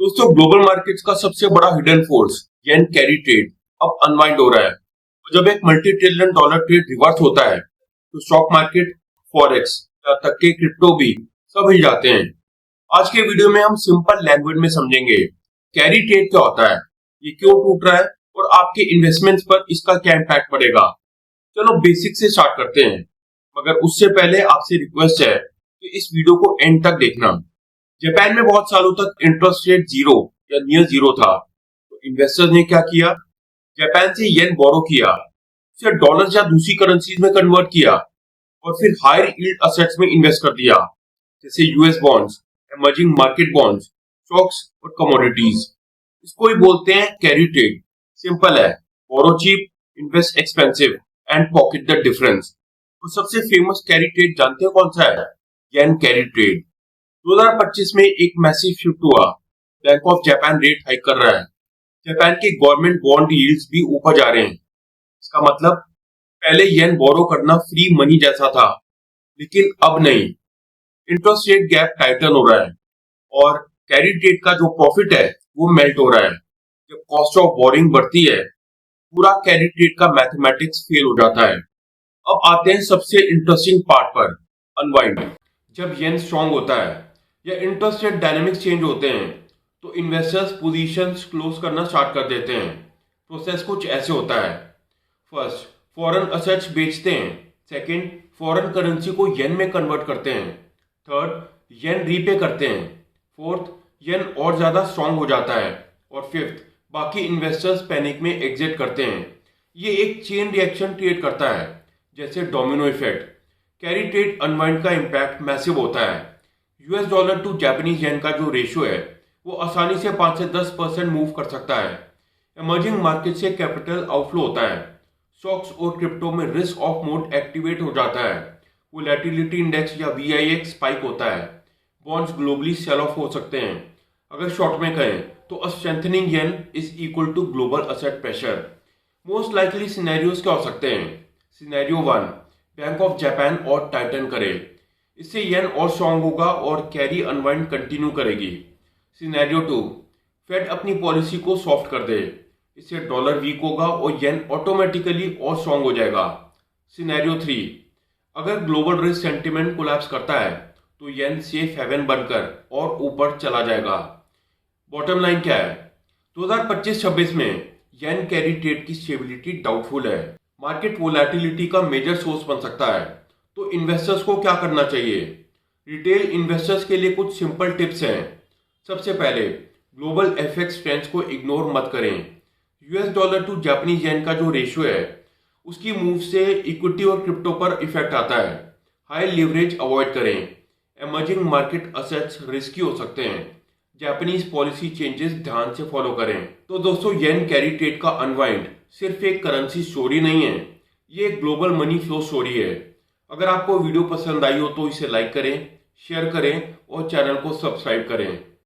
दोस्तों global markets का सबसे बड़ा हिडन फोर्स येन कैरी ट्रेड अब अनवाइंड हो रहा है। तो जब एक multi trillion dollar trade reverse होता है तो स्टॉक मार्केट, फॉरेक्स या तक के क्रिप्टो भी सब हिल जाते हैं। आज के वीडियो में हम सिंपल लैंग्वेज में समझेंगे कैरी ट्रेड क्या होता है, ये क्यों टूट रहा है और आपके इन्वेस्टमेंट्स पर इसका क्या इम्पैक्ट पड़ेगा। चलो बेसिक से स्टार्ट करते हैं, मगर उससे पहले आपसे रिक्वेस्ट है कि इस वीडियो को एंड तक देखना। जापान में बहुत सालों तक इंटरेस्ट रेट जीरो या नियर जीरो था, तो इन्वेस्टर्स ने क्या किया, जापान से येन बोरो किया, उसे डॉलर या दूसरी करेंसीज में कन्वर्ट किया और फिर हायर यील्ड असेट्स में इन्वेस्ट कर दिया, जैसे US bonds, emerging market bonds, stocks और कमोडिटीज। इसको ही बोलते हैं कैरी ट्रेड। सिंपल है, borrow cheap, invest expensive and pocket the difference. तो सबसे फेमस कैरी ट्रेड जानते हो कौन सा है? येन कैरी ट्रेड। 2025 में एक मैसिव शिफ्ट हुआ। Bank of Japan rate hike कर रहा है। जापान के गवर्नमेंट बॉन्ड यील्ड्स भी ऊपर जा रहे हैं। इसका मतलब पहले येन बोरो करना फ्री मनी जैसा था, लेकिन अब नहीं। इंटरेस्ट रेट गैप टाइटन हो रहा है और कैरी ट्रेड का जो प्रॉफिट है वो मेल्ट हो रहा है। जब कॉस्ट ऑफ बोरिंग बढ़ती है, पूरा कैरी ट्रेड का मैथमेटिक्स फेल हो जाता है। अब आते हैं सबसे इंटरेस्टिंग पार्ट पर, अनवाइंड। जब येन स्ट्रांग होता है या इंटरेस्ट रेट डायनेमिक्स चेंज होते हैं तो इन्वेस्टर्स पोजीशंस क्लोज करना स्टार्ट कर देते हैं। प्रोसेस कुछ ऐसे होता है। फर्स्ट, फॉरेन असेट्स बेचते हैं। सेकंड, फॉरेन करेंसी को येन में कन्वर्ट करते हैं। थर्ड, येन रीपे करते हैं। फोर्थ, येन और ज्यादा स्ट्रांग हो जाता है। और फिफ्थ, बाकी इन्वेस्टर्स पैनिक में एग्जिट करते हैं। ये एक चेन रिएक्शन क्रिएट करता है, जैसे domino effect. Carry trade unwind का इम्पैक्ट मैसिव होता है। US dollar to Japanese yen का जो रेशियो है वो आसानी से 5 से 10% मूव कर सकता है। इमर्जिंग मार्केट से कैपिटल आउटफ्लो होता है। स्टॉक्स और क्रिप्टो में रिस्क ऑफ मोड एक्टिवेट हो जाता है। वोलेटिलिटी इंडेक्स या वीआईएक्स स्पाइक होता है। बॉन्ड्स ग्लोबली सेल ऑफ हो सकते हैं। अगर शॉर्ट में कहें तो a strengthening yen is equal to global asset pressure. Most likely scenarios क्या हो सकते हैं? सिनेरियो 1, बैंक ऑफ जापान और टाइटन करे, इससे येन और स्ट्रांग होगा और कैरी अनवाइंड कंटिन्यू करेगी। सिनेरियो 2, फेड अपनी पॉलिसी को सॉफ्ट कर दे, इससे डॉलर वीक होगा और येन ऑटोमेटिकली और स्ट्रांग हो जाएगा। सिनेरियो 3, अगर ग्लोबल रिस्क सेंटिमेंट कोलैप्स करता है तो येन सेफ हेवन बनकर और ऊपर चला जाएगा। बॉटम लाइन क्या है? 2025-26 में येन कैरी ट्रेड की स्टेबिलिटी डाउटफुल है। मार्केट वोलेटिलिटी का मेजर सोर्स बन सकता है। तो इन्वेस्टर्स को क्या करना चाहिए? रिटेल इन्वेस्टर्स के लिए कुछ सिंपल टिप्स हैं। सबसे पहले, ग्लोबल एफएक्स ट्रेंड्स को इग्नोर मत करें। US dollar to Japanese yen का जो रेशियो है उसकी मूव से इक्विटी और क्रिप्टो पर इफेक्ट आता है। हाई लिवरेज अवॉइड करें। इमर्जिंग मार्केट असेट्स रिस्की हो सकते हैं। जापानीज पॉलिसी चेंजेस ध्यान से फॉलो करें। तो दोस्तों, येन कैरी ट्रेड का अनवाइंड सिर्फ एक करेंसी स्टोरी नहीं है, ये एक ग्लोबल मनी फ्लो स्टोरी है। अगर आपको वीडियो पसंद आई हो तो इसे लाइक करें, शेयर करें और चैनल को सब्सक्राइब करें।